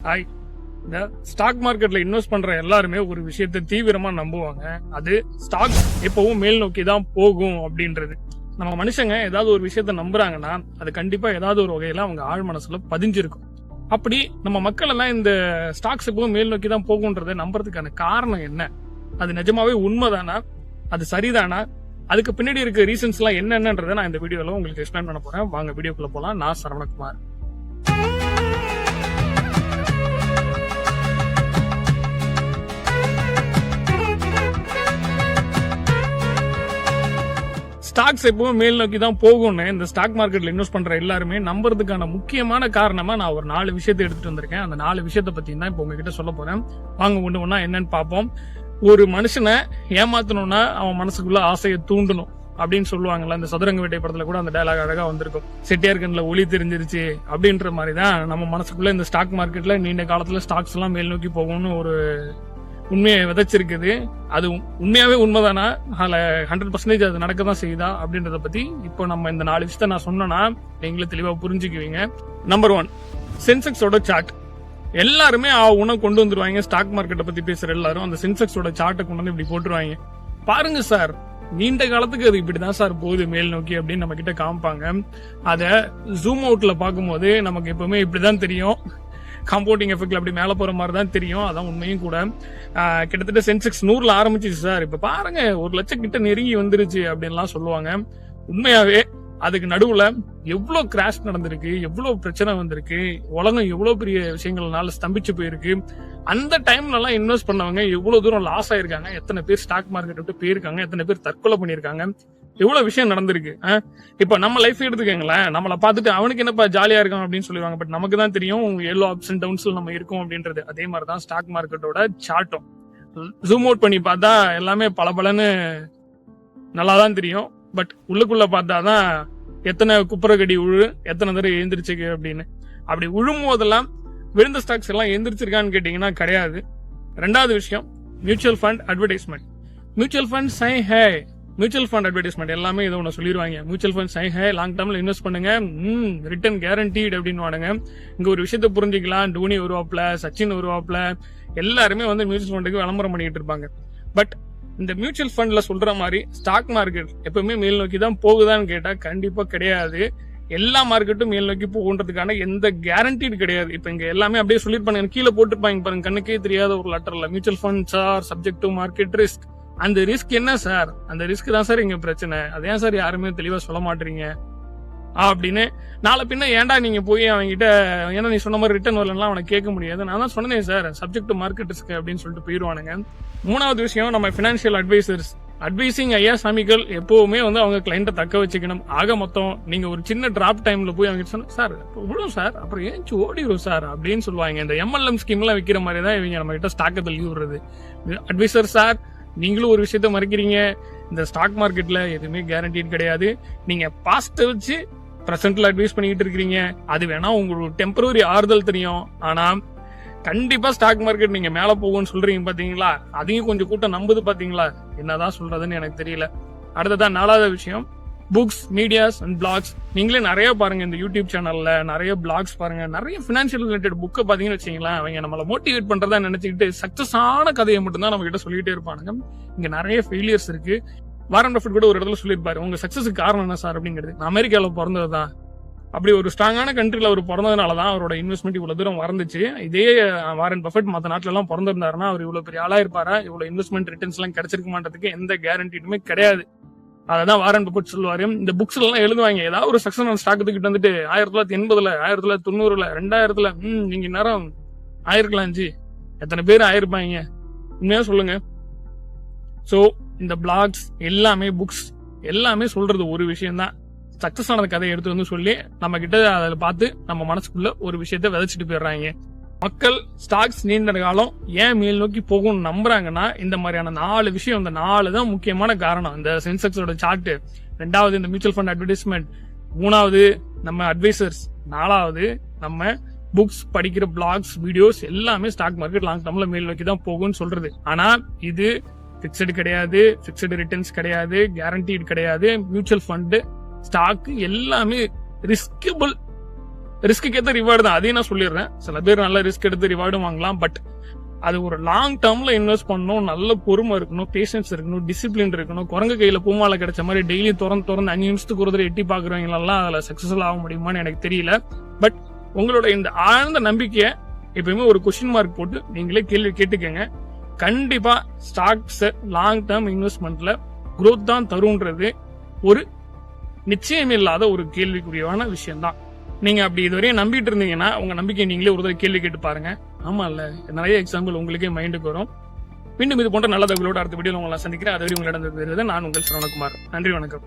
Hi. இந்த stock மார்க்கெட்ல invest பண்ற எல்லாருமே ஒரு விஷயத்தை தீவிரமா நம்புவாங்க. அது ஸ்டாக் எப்பவும் மேல் நோக்கி தான் போகும் அப்படின்றது. நம்ம மனுஷங்க ஏதாவது ஒரு விஷயத்த நம்புறாங்கன்னா அது கண்டிப்பா ஏதாவது ஒரு வகையில அவங்க ஆழ் மனசுல பதிஞ்சிருக்கும். அப்படி நம்ம மக்கள் எல்லாம் இந்த ஸ்டாக்ஸ் எப்பவும் மேல் நோக்கி தான் போகும்ன்றதை நம்புறதுக்கான காரணம் என்ன? அது நிஜமாவே உண்மைதானா? அது சரிதானா? அதுக்கு பின்னாடி இருக்க ரீசன்ஸ் எல்லாம் என்னன்றதை நான் இந்த வீடியோல உங்களுக்கு எக்ஸ்பிளைன் பண்ண போறேன். வாங்க வீடியோக்குள்ள போலாம். நான் சரவணகுமார். ஸ்டாக்ஸ் எப்பவும் மேல் நோக்கி தான் போகும்னு இந்த ஸ்டாக் மார்க்கெட்ல இன்வெஸ்ட் பண்ற எல்லாருமே நம்புறதுக்கான முக்கியமான காரணமா நான் ஒரு 4 விஷயத்தை எடுத்துட்டு வந்திருக்கேன். அந்த 4 விஷயத்தை பத்தி தான் இப்போ உங்ககிட்ட சொல்ல போறேன். வாங்க ஒண்ணு ஒண்ணா என்னன்னு பார்ப்போம். ஒரு மனுஷனை ஏமாத்தணும்னா அவன் மனசுக்குள்ள ஆசையை தூண்டணும் அப்படின்னு சொல்லுவாங்கல்ல. இந்த சதுரங்க வேட்டை படத்துல கூட அந்த டயலாக் அழகா வந்திருக்கும். செட்டியார் கண்ணுல ஒளி தெரிஞ்சிருச்சு அப்படின்ற மாதிரி தான் நம்ம மனசுக்குள்ள இந்த ஸ்டாக் மார்க்கெட்ல நீண்ட காலத்துல ஸ்டாக்ஸ் எல்லாம் மேல் நோக்கி போகும்னு ஒரு உண்மையை விதைச்சிருக்குது. அது உண்மையாவே உண்மைதானா? அதுல 100% அது நடக்கதான் செய்யுதா அப்படின்றத பத்தி இப்போ நம்ம இந்த 4 விஷயத்த நான் சொன்னேன்னா நீங்களே தெளிவா புரிஞ்சுக்குவீங்க. Number 1, சென்செக்ஸோட chart. எல்லாருமே உணவு கொண்டு வந்துருவாங்க. ஸ்டாக் மார்க்கெட்டை பத்தி பேசுற எல்லாரும் அந்த சென்செக்ஸோட சார்ட்டை கொண்டு வந்து இப்படி போட்டுருவாங்க. பாருங்க சார், நீண்ட காலத்துக்கு அது இப்படிதான் சார் போகுது மேல் நோக்கி அப்படின்னு நம்ம கிட்ட காமிப்பாங்க. அத ஜூம் அவுட்ல பார்க்கும்போது நமக்கு எப்பவுமே இப்படிதான் தெரியும். காம்பவுண்டிங் எஃபெக்ட்ல அப்படி மேல போற மாதிரி தான் தெரியும். அதான் உண்மையும் கூட. கிட்டத்தட்ட சென்செக்ஸ் 100ல ஆரம்பிச்சிச்சு சார், இப்ப பாருங்க 1 லட்சம் கிட்ட நெருங்கி வந்துருச்சு அப்படின்லாம் சொல்லுவாங்க. உண்மையாவே அதுக்கு நடுவுல எவ்வளவு கிராஷ் நடந்திருக்கு, எவ்வளவு பிரச்சனை வந்திருக்கு, உலகம் எவ்வளவு பெரிய விஷயங்கள்னால ஸ்தம்பிச்சு போயிருக்கு. அந்த டைம்ல எல்லாம் இன்வெஸ்ட் பண்ணவங்க எவ்வளவு தூரம் லாஸ் ஆயிருக்காங்க, எத்தனை பேர் ஸ்டாக் மார்க்கெட் விட்டு போயிருக்காங்க, எத்தனை பேர் தற்கொலை பண்ணிருக்காங்க, எவ்வளவு விஷயம் நடந்திருக்கு. இப்ப நம்ம லைஃப் எடுத்துக்கங்களேன், நம்மளை பார்த்துட்டு அவனுக்கு என்னப்பா ஜாலியா இருக்கும் அப்படின்னு சொல்லுவாங்க. பட் நமக்கு தான் தெரியும் எவ்வளவு அப்ஸ் அண்ட் டவுன்ஸ்ல நம்ம இருக்கோம் அப்படின்றது. அதே மாதிரிதான் ஸ்டாக் மார்க்கெட்டோட சார்ட்டும். ஜூம் அவுட் பண்ணி பார்த்தா எல்லாமே பலபலன்னு நல்லாதான் தெரியும். பட் உள்ளுக்குள்ள பார்த்தாதான் எத்தனை குப்புறக்கடி உழு, எத்தனை தடவை எழுந்திரிச்சுக்கு அப்படின்னு. அப்படி உழும் போதெல்லாம் விழுந்த ஸ்டாக்ஸ் எல்லாம் எழுந்திரிச்சிருக்கான்னு கேட்டீங்கன்னா கிடையாது. 2வது விஷயம், mutual fund advertisement. Mutual fund சை ஹே, மியூச்சுவல் ஃபண்ட் அட்வர்டைஸ்மெண்ட் எல்லாமே இதை ஒன்று சொல்லிடுவாங்க. மியூச்சுவல் ஃபண்ட் சை ஹே, லாங் டர்ம்ல இன்வெஸ்ட் பண்ணுங்க, ரிட்டர்ன் கேரண்டீட் அப்படின்னு வாடுங்க. இங்க ஒரு விஷயத்த புரிஞ்சுக்கலாம். டோனி வருவாப்ல, சச்சின் வருவாப்ல, எல்லாருமே வந்து மியூச்சுவல் ஃபண்டுக்கு விளம்பரம் பண்ணிட்டு இருப்பாங்க. பட் இந்த மியூச்சுவல் ஃபண்ட்ல சொல்ற மாதிரி ஸ்டாக் மார்க்கெட் எப்பவுமே மேல் நோக்கி தான் போகுதான்னு கேட்டா கண்டிப்பா கிடையாது. எல்லா மார்க்கெட்டும் மேல் நோக்கி போகுன்றதுக்கான எந்த கேரண்டீடு கிடையாது. இப்ப இங்க எல்லாமே அப்படியே சொல்லிருப்பாங்க, கீழே போட்டுருப்பாங்க பாருங்க, கண்ணுக்கே தெரியாத ஒரு லெட்டர்ல mutual funds R subject to market risk. அந்த ரிஸ்க் என்ன சார்? அந்த ரிஸ்க் தான் சார் இங்க பிரச்சனை. அதே சார் யாருமே தெளிவா சொல்ல மாட்டீங்க அப்படின்னு. நாளை பின்ன ஏன்டா நீங்க போய் அவங்ககிட்ட, ஏன்னா நீ சொன்ன மாதிரி ரிட்டர்ன் வரலாம் அவனை கேட்க முடியாது. நான் தான் சொன்னேன் sir subject to market risk அப்படின்னு சொல்லிட்டு போயிடுவானுங்க. 3வது விஷயம், நம்ம பினான்சியல் அட்வைசர்ஸ். அட்வைசிங் ஐயா சாமிகள் எப்பவுமே வந்து அவங்க கிளைண்ட்டை தக்க வச்சுக்கணும். ஆக மொத்தம் நீங்க ஒரு சின்ன டிராப் டைம்ல போய் அவங்க சொன்ன சார் விழும் சார், அப்புறம் ஏன்ச்சு ஓடிடும் சார் அப்படின்னு சொல்லுவாங்க. இந்த MLM ஸ்கீம் எல்லாம் விற்கிற மாதிரி தான் இவங்க நம்ம கிட்ட ஸ்டாக்கை தள்ளி விடுறது. அட்வைசர் சார், நீங்களும் ஒரு விஷயத்த மறைக்கிறீங்க. இந்த ஸ்டாக் மார்க்கெட்ல எதுவுமே கேரண்டீட் கிடையாது. நீங்க பாஸ்ட வச்சு பிரசன்ட்ல அட்வைஸ் பண்ணிட்டு இருக்கீங்க. அது வேணா உங்களுக்கு டெம்பரரி ஆறுதல் தெரியும். ஆனா கண்டிப்பா ஸ்டாக் மார்க்கெட் நீங்க மேல போகும்னு சொல்றீங்க பாத்தீங்களா, அதையும் கொஞ்சம் கூட்டம் நம்புது பாத்தீங்களா. என்னதான் சொல்றதுன்னு எனக்கு தெரியல. அடுத்ததான் 4வது விஷயம், புக்ஸ், மீடியாஸ் அண்ட் பிளாக்ஸ். நீங்களே நிறைய பாருங்க, இந்த யூடியூப் சேனல்ல நிறைய பிளாக்ஸ் பாருங்க, நிறைய பினான்சியல் ரிலேட்டட் புக்கை பாத்தீங்கன்னு வச்சீங்களா, அவங்க நம்மள மோட்டிவேட் பண்றதா நினைச்சுக்கிட்டு சக்சஸ் ஆன கதையை மட்டும்தான் நம்ம கிட்ட சொல்லிட்டே இருப்பானுங்க. இங்க நிறைய ஃபெயிலியர்ஸ் இருக்கு. வாரன் பஃபெட் கூட ஒரு இடத்துல சொல்லியிருப்பாரு, உங்க சக்சஸுக்கு காரணம் என்ன சார் அப்படிங்கிறது. அமெரிக்கால பிறந்ததுதான். அப்படி ஒரு ஸ்ட்ராங்கான கண்ட்ரில அவர் பிறந்ததுனாலதான் அவரோட இன்வெஸ்ட்மெண்ட் இவ்வளவு தூரம் வந்துச்சு. இதே வாரன் பஃபெட் மற்ற நாட்டுல எல்லாம் பிறந்திருந்தாருன்னா அவர் இவ்வளவு பெரிய ஆளா இருப்பாரா, இவ்வளவு இன்வெஸ்ட்மெண்ட் ரிட்டர்ன்ஸ் எல்லாம் கிடைச்சிருக்க மாட்டதுக்கு எந்த கேரண்டியுமே கிடையாது. அதான் வாரன் பஃபெட் சொல்லுவாரு. இந்த புக்ஸ் எல்லாம் எழுதுவாங்க, ஏதாவது ஒரு சக்சஸ் ஸ்டாக் கிட்ட வந்துட்டு 1980ல, 1990ல, 2000ல நீங்க நேரம் ஆயிருக்கலாம் ஜி, எத்தனை பேர் ஆயிருப்பாங்க உண்மையா சொல்லுங்க. சோ இந்த பிளாக்ஸ் எல்லாமே, புக்ஸ் எல்லாமே சொல்றது ஒரு விஷயம் தான். சக்சஸ் ஆனது கதையை எடுத்து வந்து சொல்லி நம்ம கிட்ட அதை பார்த்து நம்ம மனசுக்குள்ள ஒரு விஷயத்த விதைச்சிட்டு போயிடுறாங்க. மக்கள் ஸ்டாக்ஸ் நீண்ட காலம் ஏன் மேல் நோக்கி போகும்னு நம்புறாங்கன்னா இந்த மாதிரியான 4 விஷயம். இந்த 4 தான் முக்கியமான காரணம். இந்த சென்செக்ஸோட சார்ட், 2வது இந்த மியூச்சுவல் ஃபண்ட் அட்வர்டைஸ்மெண்ட், 3வது நம்ம அட்வைசர்ஸ், 4வது நம்ம புக்ஸ் படிக்கிற பிளாக்ஸ், வீடியோஸ் எல்லாமே ஸ்டாக் மார்க்கெட் லாங் டர்ம்ல மேல் நோக்கி தான் போகும்னு சொல்றது. ஆனா இது பிக்சடு கிடையாது, பிக்சடு ரிட்டர்ன்ஸ் கிடையாது, கேரண்டீட் கிடையாது. மியூச்சுவல் ஃபண்ட், ஸ்டாக் எல்லாமே ரிஸ்கபிள். ரிஸ்க்கு ஏற்ற ரிவார்டு தான், அதையும் நான் சொல்லிடுறேன். சில பேர் நல்ல ரிஸ்க் எடுத்து ரிவார்டும் வாங்கலாம். பட் அது ஒரு லாங் டேர்ம்ல இன்வெஸ்ட் பண்ணணும், நல்ல பொறுமை இருக்கணும், பேஷன்ஸ் இருக்கணும், டிசிப்ளின் இருக்கணும். குரங்கு கையில பூமாலை கிடைச்ச மாதிரி டெய்லி திறந்து 5 நிமிஷத்துக்கு ஒரு தடவை எட்டி பாக்குறவங்க எல்லாம் அதுல சக்சஸ்ஃபுல் ஆக முடியுமான்னு எனக்கு தெரியல. பட் உங்களோட இந்த ஆழ்ந்த நம்பிக்கையை எப்பயுமே ஒரு கொஸ்டின் மார்க் போட்டு நீங்களே கேள்வி கேட்டுக்கங்க. கண்டிப்பா ஸ்டாக்ஸ் லாங் டேர்ம் இன்வெஸ்ட்மெண்ட்ல growth தான் தருன்றது ஒரு நிச்சயம் இல்லாத ஒரு கேள்விக்குரியவான விஷயம் தான். நீங்க அப்படி இதுவரையும் நம்பிட்டு இருந்தீங்கன்னா உங்க நம்பிக்கை நீங்களே ஒரு தடவை கேள்வி கேட்டு பாருங்க. ஆமா இல்ல, நிறைய எக்ஸாம்பிள் உங்களுக்கே மைண்டுக்கு வரும். மீண்டும் இது போன்ற நல்ல தகவலோட அடுத்த வீடியோல உங்களை சந்திக்கிறேன். அதுவரை உங்களிடம் நான் உங்கள் சரவணகுமார். நன்றி, வணக்கம்.